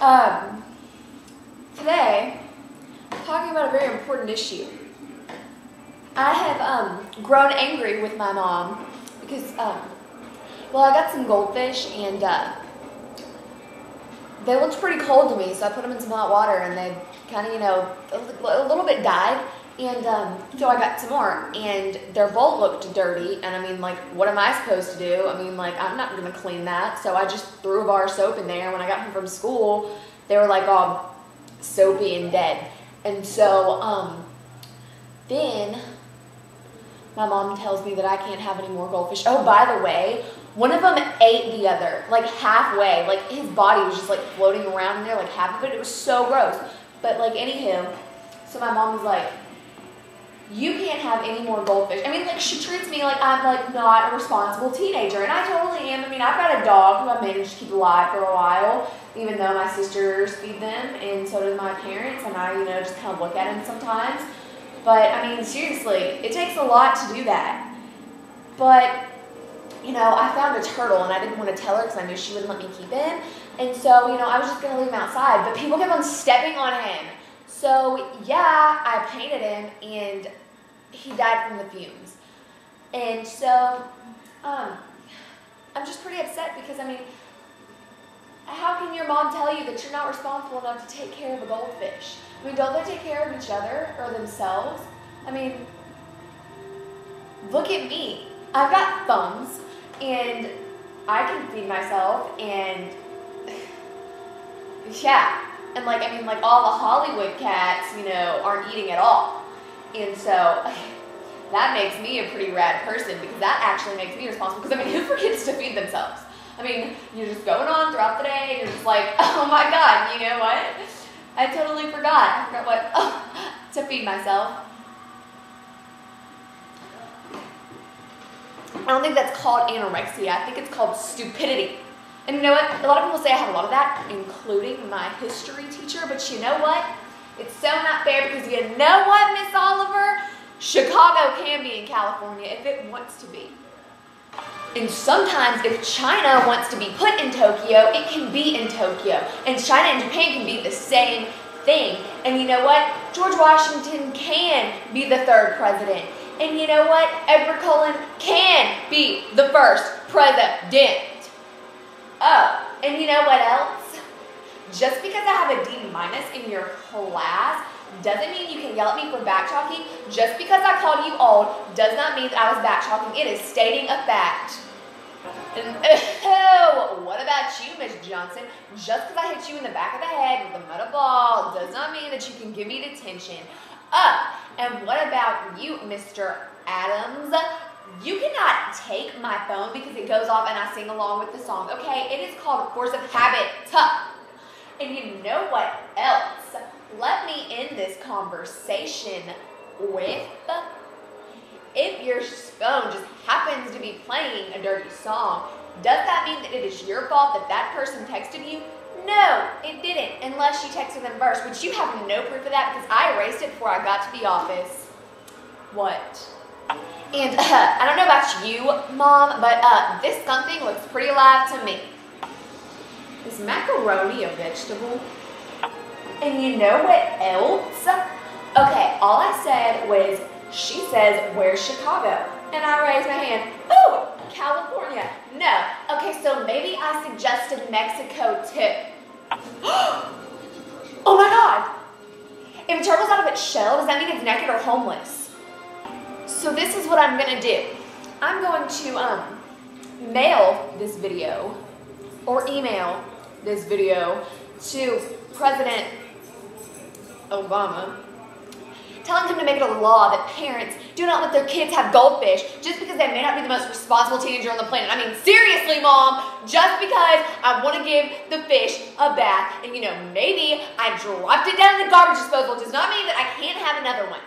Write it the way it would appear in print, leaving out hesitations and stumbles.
Um, Today, I'm talking about a very important issue. I have grown angry with my mom because, well, I got some goldfish and they looked pretty cold to me, so I put them in some hot water and they kind of, a little bit died. And so I got some more, and their bowl looked dirty, and I mean, like, what am I supposed to do? I mean, like, I'm not going to clean that, so I just threw a bar of soap in there. When I got home from school, they were, like, all soapy and dead. And so then my mom tells me that I can't have any more goldfish. Oh, by the way, one of them ate the other, like, halfway. Like, his body was just, like, floating around in there, like, half of it. It was so gross. But, like, anywho, so my mom was like, you can't have any more goldfish. I mean, like, she treats me like I'm, like, not a responsible teenager, and I totally am. I mean, I've got a dog who I managed to keep alive for a while, even though my sisters feed them, and so do my parents, and I, just kind of look at him sometimes. But, I mean, seriously, it takes a lot to do that. But, I found a turtle, and I didn't want to tell her because I knew she wouldn't let me keep him. And so, I was just going to leave him outside, but people kept on stepping on him. So, yeah, I painted him, and he died from the fumes. And so, I'm just pretty upset because, I mean, how can your mom tell you that you're not responsible enough to take care of a goldfish? I mean, don't they take care of each other or themselves? I mean, look at me. I've got thumbs, and I can feed myself, and yeah. And, like, I mean, like, all the Hollywood cats, aren't eating at all. And so that makes me a pretty rad person because that actually makes me responsible. Because, I mean, who forgets to feed themselves? I mean, you're just going on throughout the day, and you're just like, oh my God, you know what? I totally forgot. I forgot what, to feed myself. I don't think that's called anorexia. I think it's called stupidity. And you know what? A lot of people say I have a lot of that, including my history teacher. But you know what? It's so not fair because you know what, Miss Oliver? Chicago can be in California if it wants to be. And sometimes if China wants to be put in Tokyo, it can be in Tokyo. And China and Japan can be the same thing. And you know what? George Washington can be the third president. And you know what? Edward Cullen can be the first president. Oh, and you know what else? Just because I have a D- in your class doesn't mean you can yell at me for backtalking. Just because I called you old does not mean that I was backtalking. It is stating a fact. And oh, what about you, Miss Johnson? Just because I hit you in the back of the head with a metal ball does not mean that you can give me detention. And what about you, Mr. Adams? You cannot take my phone because it goes off and I sing along with the song, okay? It is called force of habit. And you know what else? Let me end this conversation with, if your phone just happens to be playing a dirty song, does that mean that it is your fault that that person texted you? No, it didn't, unless you texted them first, which you have no proof of that because I erased it before I got to the office. What? And I don't know about you, Mom, but this something looks pretty alive to me. Is macaroni a vegetable? And you know what else? Okay, all I said was, she says, where's Chicago? And I raised my hand. Ooh, California. No. Okay, so maybe I suggested Mexico too. Oh my God. If a turtle's out of its shell, does that mean it's naked or homeless? So this is what I'm going to do. I'm going to mail this video or email this video to President Obama, telling him to make it a law that parents do not let their kids have goldfish just because they may not be the most responsible teenager on the planet. I mean, seriously, Mom, just because I want to give the fish a bath and, maybe I dropped it down in the garbage disposal does not mean that I can't have another one.